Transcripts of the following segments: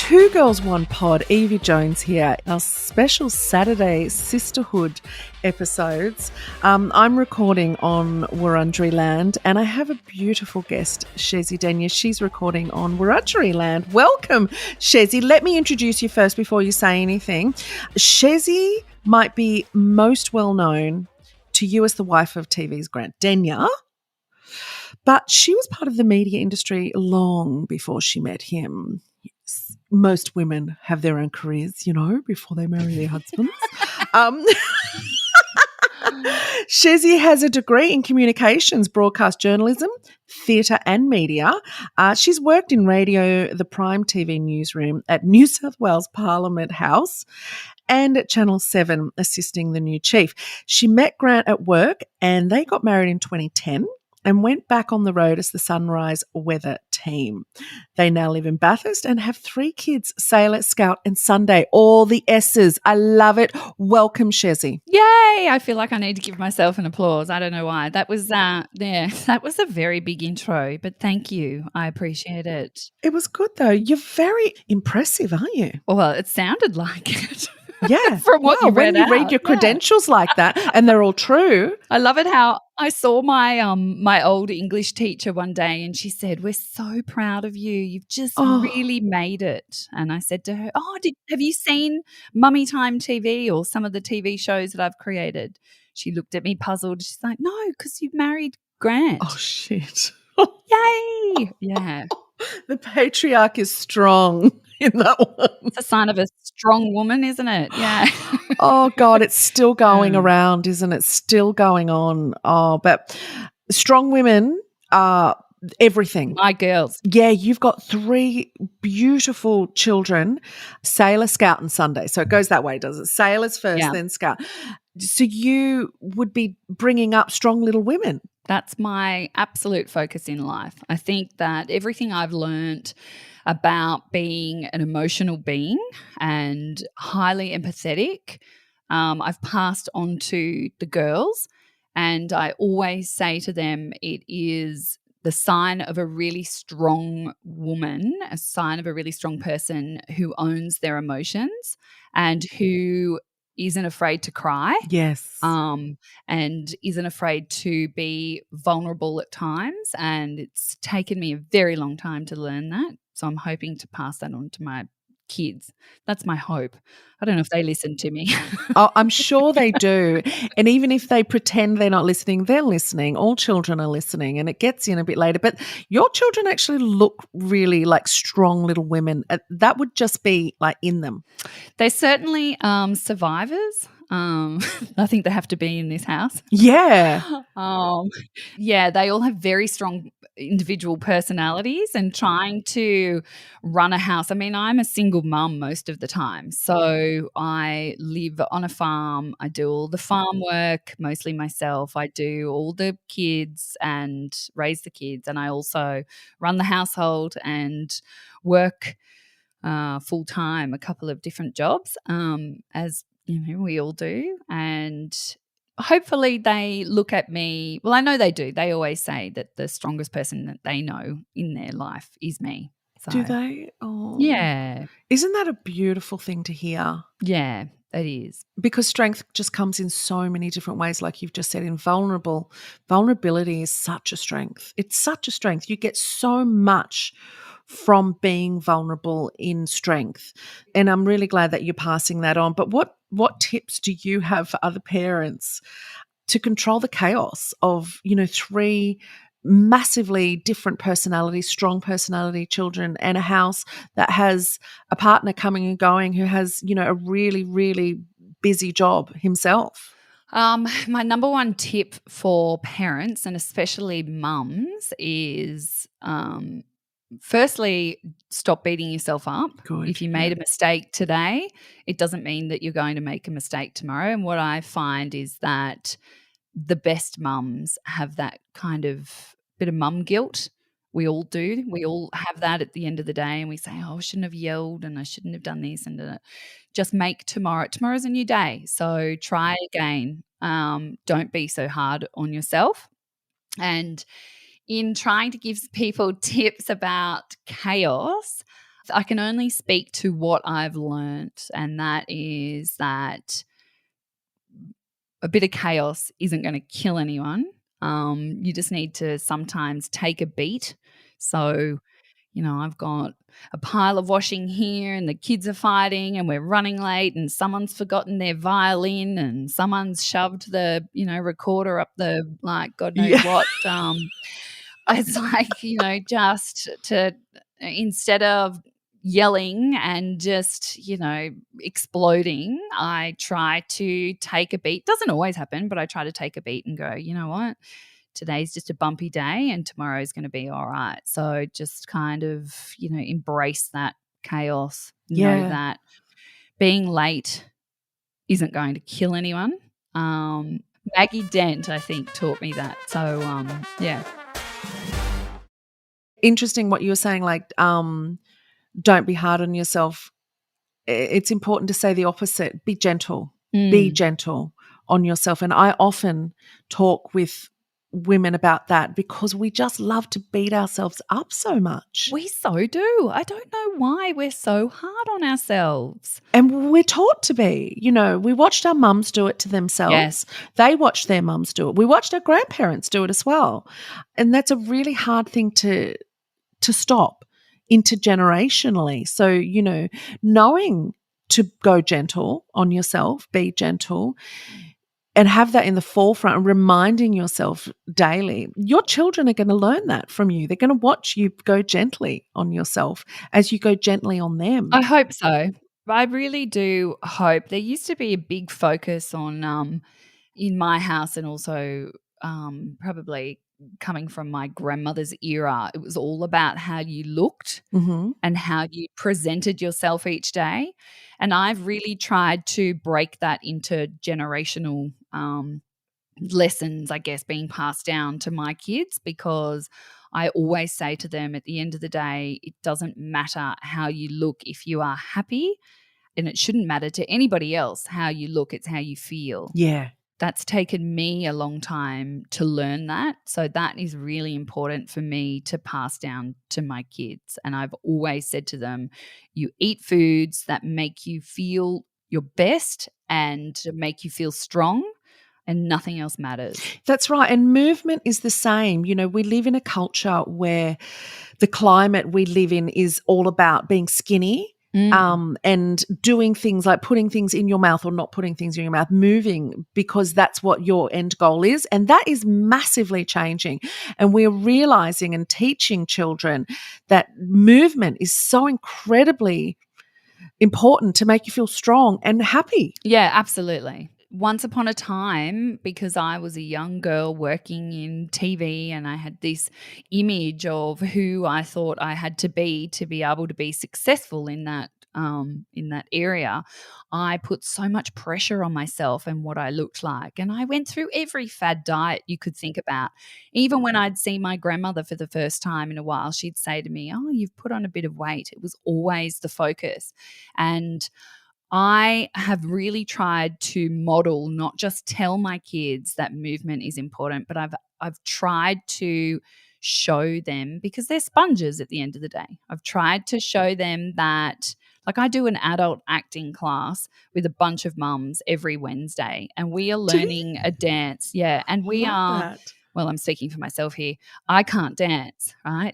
Two Girls, One Pod, Yvie Jones here, our special Saturday Sisterhood episodes. I'm recording on Wurundjeri land and I have a beautiful guest, Chezzi Denyer. She's recording on Wurundjeri land. Welcome, Chezzi. Let me introduce you first before you say anything. Chezzi might be most well known to you as the wife of TV's Grant Denyer, but she was part of the media industry long before she met him. Most women have their own careers, before they marry their husbands. Chezzi has a degree in communications, broadcast journalism, theatre and media. She's worked in radio, the Prime TV newsroom at New South Wales Parliament House and at Channel 7 assisting the new chief. She met Grant at work and they got married in 2010. And went back on the road as the Sunrise Weather team. They now live in Bathurst and have 3 kids, Sailor, Scout and Sunday, all the S's. I love it. Welcome, Chezzi. Yay! I feel like I need to give myself an applause. I don't know why. That was that was a very big intro, but thank you. I appreciate it. It was good though. You're very impressive, aren't you? Well, it sounded like it. Yeah. From what you read when you out. read your credentials like that and they're all true. I love it how I saw my my old English teacher one day and she said, "We're so proud of you. You've just really made it." And I said to her, have you seen Mummy Time TV or some of the TV shows that I've created? She looked at me puzzled. She's like, "No, because you've married Grant." Oh, shit. Yay. Yeah. The patriarch is strong in that one. It's a sign of a strong woman, isn't it? Yeah. Oh, God, it's still going around, isn't it? Still going on. Oh, but strong women are everything. My girls. Yeah, you've got 3 beautiful children, Sailor, Scout and Sunday. So it goes that way, does it? Sailors first, then Scout. So you would be bringing up strong little women. That's my absolute focus in life. I think that everything I've learnt about being an emotional being and highly empathetic, I've passed on to the girls, and I always say to them it is the sign of a really strong woman, a sign of a really strong person who owns their emotions and who isn't afraid to cry. Yes. And isn't afraid to be vulnerable at times. And it's taken me a very long time to learn that. So I'm hoping to pass that on to my kids. That's my hope. I don't know if they listen to me. Oh, I'm sure they do. And even if they pretend they're not listening, they're listening. All children are listening, and it gets in a bit later. But your children actually look really like strong little women. That would just be like in them. They're certainly survivors. I think they have to be in this house. Yeah. Yeah, they all have very strong individual personalities, and trying to run a house. I mean, I'm a single mum most of the time. So I live on a farm. I do all the farm work, mostly myself. I do all the kids and raise the kids. And I also run the household and work full time, a couple of different jobs, as we all do. And hopefully they look at me. Well, I know they do. They always say that the strongest person that they know in their life is me. So, do they? Oh. Yeah. Isn't that a beautiful thing to hear? Yeah, it is. Because strength just comes in so many different ways, like you've just said. Vulnerability is such a strength. It's such a strength. You get so much from being vulnerable in strength. And I'm really glad that you're passing that on. But what tips do you have for other parents to control the chaos of, 3 massively different personalities, strong personality children, and a house that has a partner coming and going who has, a really, really busy job himself? My number one tip for parents, and especially mums, is firstly, stop beating yourself up. Good, if you made a mistake today, it doesn't mean that you're going to make a mistake tomorrow. And what I find is that the best mums have that kind of bit of mum guilt. We all do. We all have that at the end of the day, and we say, "Oh, I shouldn't have yelled and I shouldn't have done this." And just make tomorrow's a new day. So try again. Don't be so hard on yourself. And in trying to give people tips about chaos, I can only speak to what I've learnt, and that is that a bit of chaos isn't going to kill anyone. You just need to sometimes take a beat. So, I've got a pile of washing here and the kids are fighting and we're running late and someone's forgotten their violin and someone's shoved the, recorder up the, God knows what. It's like, just to, instead of yelling and just, exploding, I try to take a beat. Doesn't always happen, but I try to take a beat and go, you know what? Today's just a bumpy day and tomorrow's going to be all right. So just kind of, embrace that chaos. Know that being late isn't going to kill anyone. Maggie Dent, I think, taught me that. So, yeah. Interesting what you were saying, like, don't be hard on yourself. It's important to say the opposite. Be gentle. Be gentle on yourself. And I often talk with women about that because we just love to beat ourselves up so much. We so do. I don't know why we're so hard on ourselves. And we're taught to be. We watched our mums do it to themselves. Yes. They watched their mums do it. We watched our grandparents do it as well. And that's a really hard thing to stop intergenerationally. So, knowing to go gentle on yourself, be gentle, and have that in the forefront and reminding yourself daily. Your children are going to learn that from you. They're going to watch you go gently on yourself as you go gently on them. I hope so. I really do hope. There used to be a big focus on in my house and also probably coming from my grandmother's era. It was all about how you looked and how you presented yourself each day. And I've really tried to break that into generational lessons, I guess, being passed down to my kids, because I always say to them at the end of the day, it doesn't matter how you look if you are happy, and it shouldn't matter to anybody else how you look, it's how you feel. Yeah. That's taken me a long time to learn that. So that is really important for me to pass down to my kids. And I've always said to them, you eat foods that make you feel your best and make you feel strong, and nothing else matters. That's right. And movement is the same. We live in a culture where the climate we live in is all about being skinny. And doing things like putting things in your mouth or not putting things in your mouth, moving because that's what your end goal is. And that is massively changing. And we're realizing and teaching children that movement is so incredibly important to make you feel strong and happy. Yeah, absolutely. Once upon a time, because I was a young girl working in TV and I had this image of who I thought I had to be able to be successful in that area, I put so much pressure on myself and what I looked like. And I went through every fad diet you could think about. Even when I'd see my grandmother for the first time in a while, she'd say to me, "Oh, you've put on a bit of weight." It was always the focus. And I have really tried to model, not just tell my kids that movement is important, but I've tried to show them, because they're sponges at the end of the day. I've tried to show them that, like, I do an adult acting class with a bunch of mums every Wednesday, and we are learning a dance. Yeah, and we are. That. Well, I'm speaking for myself here. I can't dance, right?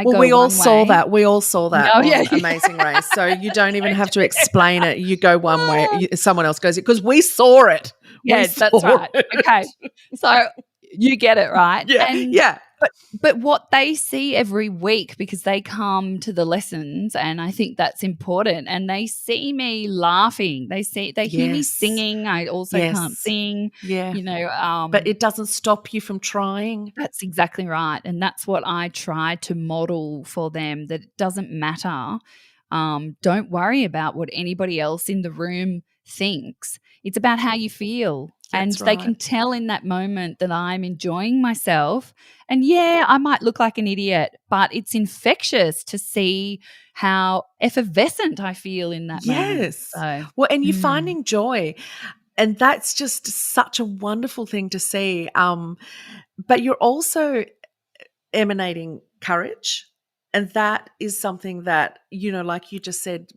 We all saw that. We all saw that Oh, on yeah. Amazing Race. So you don't even have to explain it. You go one way, someone else goes it, because we saw it. Yes, that's right. Okay. So you get it, right? Yeah. Yeah. But what they see every week, because they come to the lessons, and I think that's important, and they see me laughing. They hear me singing. I also can't sing. Yeah. But it doesn't stop you from trying. That's exactly right. And that's what I try to model for them, that it doesn't matter. Don't worry about what anybody else in the room thinks. It's about how you feel. That's They can tell in that moment that I'm enjoying myself. And yeah, I might look like an idiot, but it's infectious to see how effervescent I feel in that moment. Yes. Well, and you're finding joy. And that's just such a wonderful thing to see. But you're also emanating courage And that is something that, like you just said,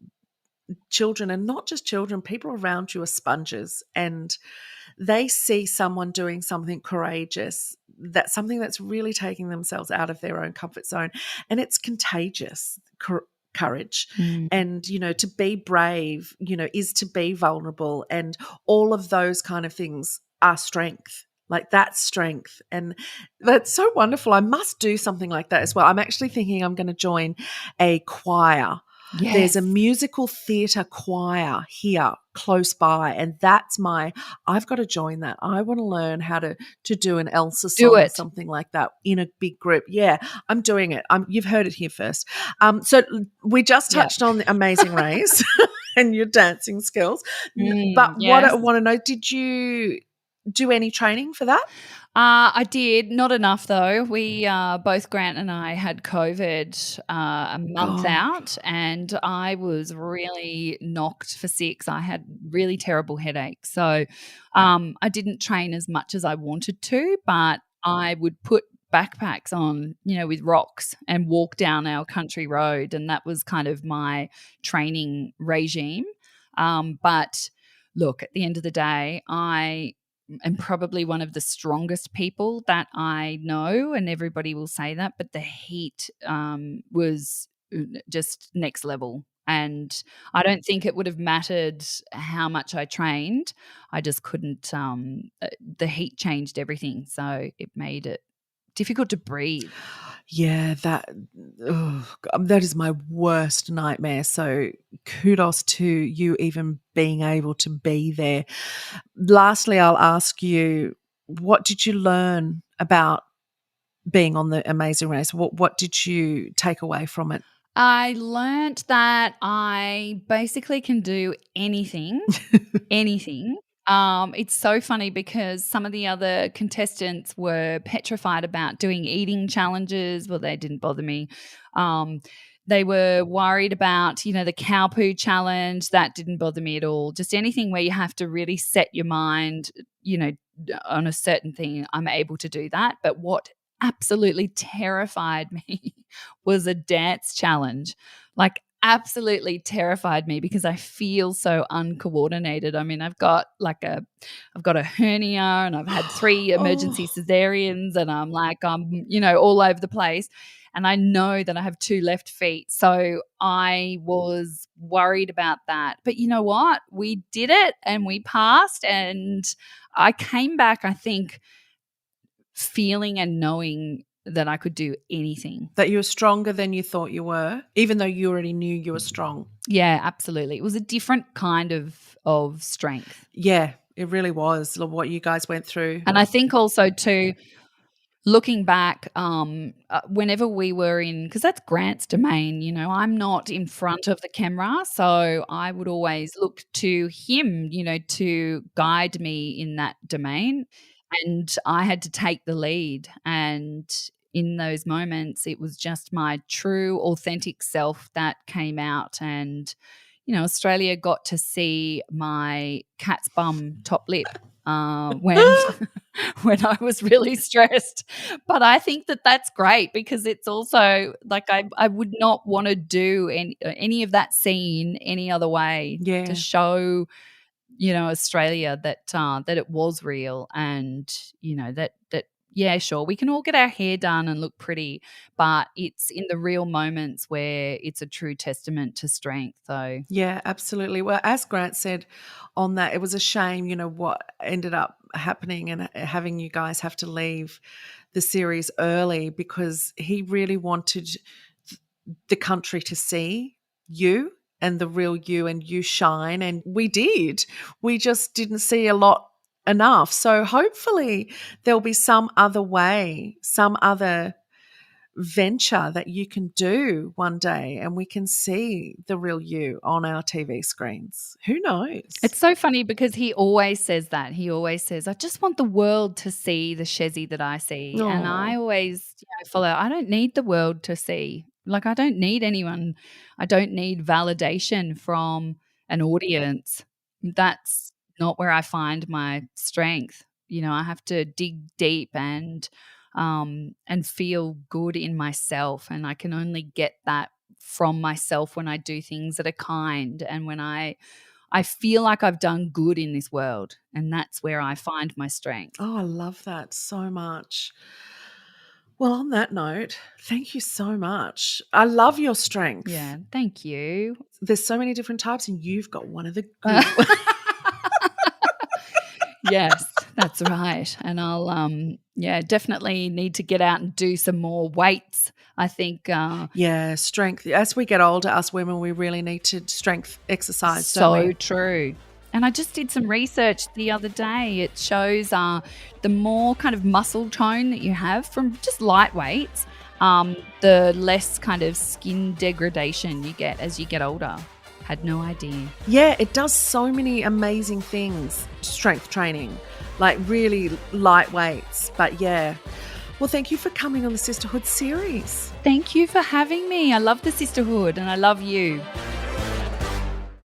children, and not just children, people around you are sponges, and they see someone doing something courageous, that's something that's really taking themselves out of their own comfort zone, and it's contagious courage. Mm. And to be brave is to be vulnerable, and all of those kind of things are strength. Like, that's strength. And that's so wonderful. I must do something like that as well. I'm actually thinking I'm going to join a choir. There's a Yes. musical theatre choir here close by, and I've got to join that. I want to learn how to do an Elsa Do song or it. something like that in a big group. Yeah, I'm doing it. You've heard it here first. So we just Yeah. touched on the Amazing Race and your dancing skills. But what I Yes. want to know, did you do any training for that? I did. Not enough, though. We both, Grant and I, had COVID a month Oh, out, and I was really knocked for six. I had really terrible headaches. So I didn't train as much as I wanted to, but I would put backpacks on, with rocks and walk down our country road. And that was kind of my training regime. But look, at the end of the day, I am probably one of the strongest people that I know, and everybody will say that, but the heat was just next level. And I don't think it would have mattered how much I trained. I just couldn't, the heat changed everything. So it made it difficult to breathe. yeah, that is my worst nightmare. So kudos to you even being able to be there. Lastly, I'll ask you, what did you learn about being on the Amazing Race? What did you take away from it? I learnt that I basically can do anything. Anything. It's so funny because some of the other contestants were petrified about doing eating challenges. Well, they didn't bother me. They were worried about, the cow poo challenge. That didn't bother me at all. Just anything where you have to really set your mind, on a certain thing, I'm able to do that. But what absolutely terrified me was a dance challenge. Like, absolutely terrified me because I feel so uncoordinated. I mean, I've got a hernia, and I've had 3 emergency Oh, cesareans, and all over the place. And I know that I have 2 left feet. So I was worried about that. But you know what? We did it and we passed, and I came back, I think, feeling and knowing that I could do anything. that you were stronger than you thought you were, even though you already knew you were strong. Yeah, absolutely. It was a different kind of strength. Yeah, it really was what you guys went through. And I think also too, looking back, whenever we were in, because that's Grant's domain, I'm not in front of the camera, so I would always look to him, to guide me in that domain, and I had to take the lead. And in those moments, it was just my true, authentic self that came out. And Australia got to see my cat's bum top lip when when I was really stressed. But I think that that's great because it's also like I would not want to do any of that scene any other way to Yeah. show Australia that it was real, and that yeah, sure, we can all get our hair done and look pretty, but it's in the real moments where it's a true testament to strength. So Yeah, absolutely. Well, as Grant said on that, it was a shame, what ended up happening and having you guys have to leave the series early, because he really wanted the country to see you and the real you, and you shine. And we did. We just didn't see a lot enough. So hopefully there'll be some other way, some other venture that you can do one day, and we can see the real you on our TV screens. Who knows? it's so funny because he always says that. He always says, "I just want the world to see the Chezzi that I see." And I Oh, always, follow, I don't need the world to see. Like, I don't need anyone. I don't need validation from an audience. That's not where I find my strength. I have to dig deep, and and feel good in myself. And I can only get that from myself when I do things that are kind and when I feel like I've done good in this world, and that's where I find my strength. Oh, I love that so much. Well, on that note, thank you so much. I love your strength. Yeah, thank you. There's so many different types, and you've got one of the good ones. Yes, that's right. And I'll definitely need to get out and do some more weights. I think Strength. As we get older, us women, we really need to strength exercise, don't so we? true. And I just did some research the other day. It shows the more kind of muscle tone that you have from just light weights, the less kind of skin degradation you get as you get older. Had no idea. Yeah, it does so many amazing things, strength training, like really light weights. But yeah. Well, thank you for coming on the Sisterhood series. Thank you for having me. I love the sisterhood and I love you.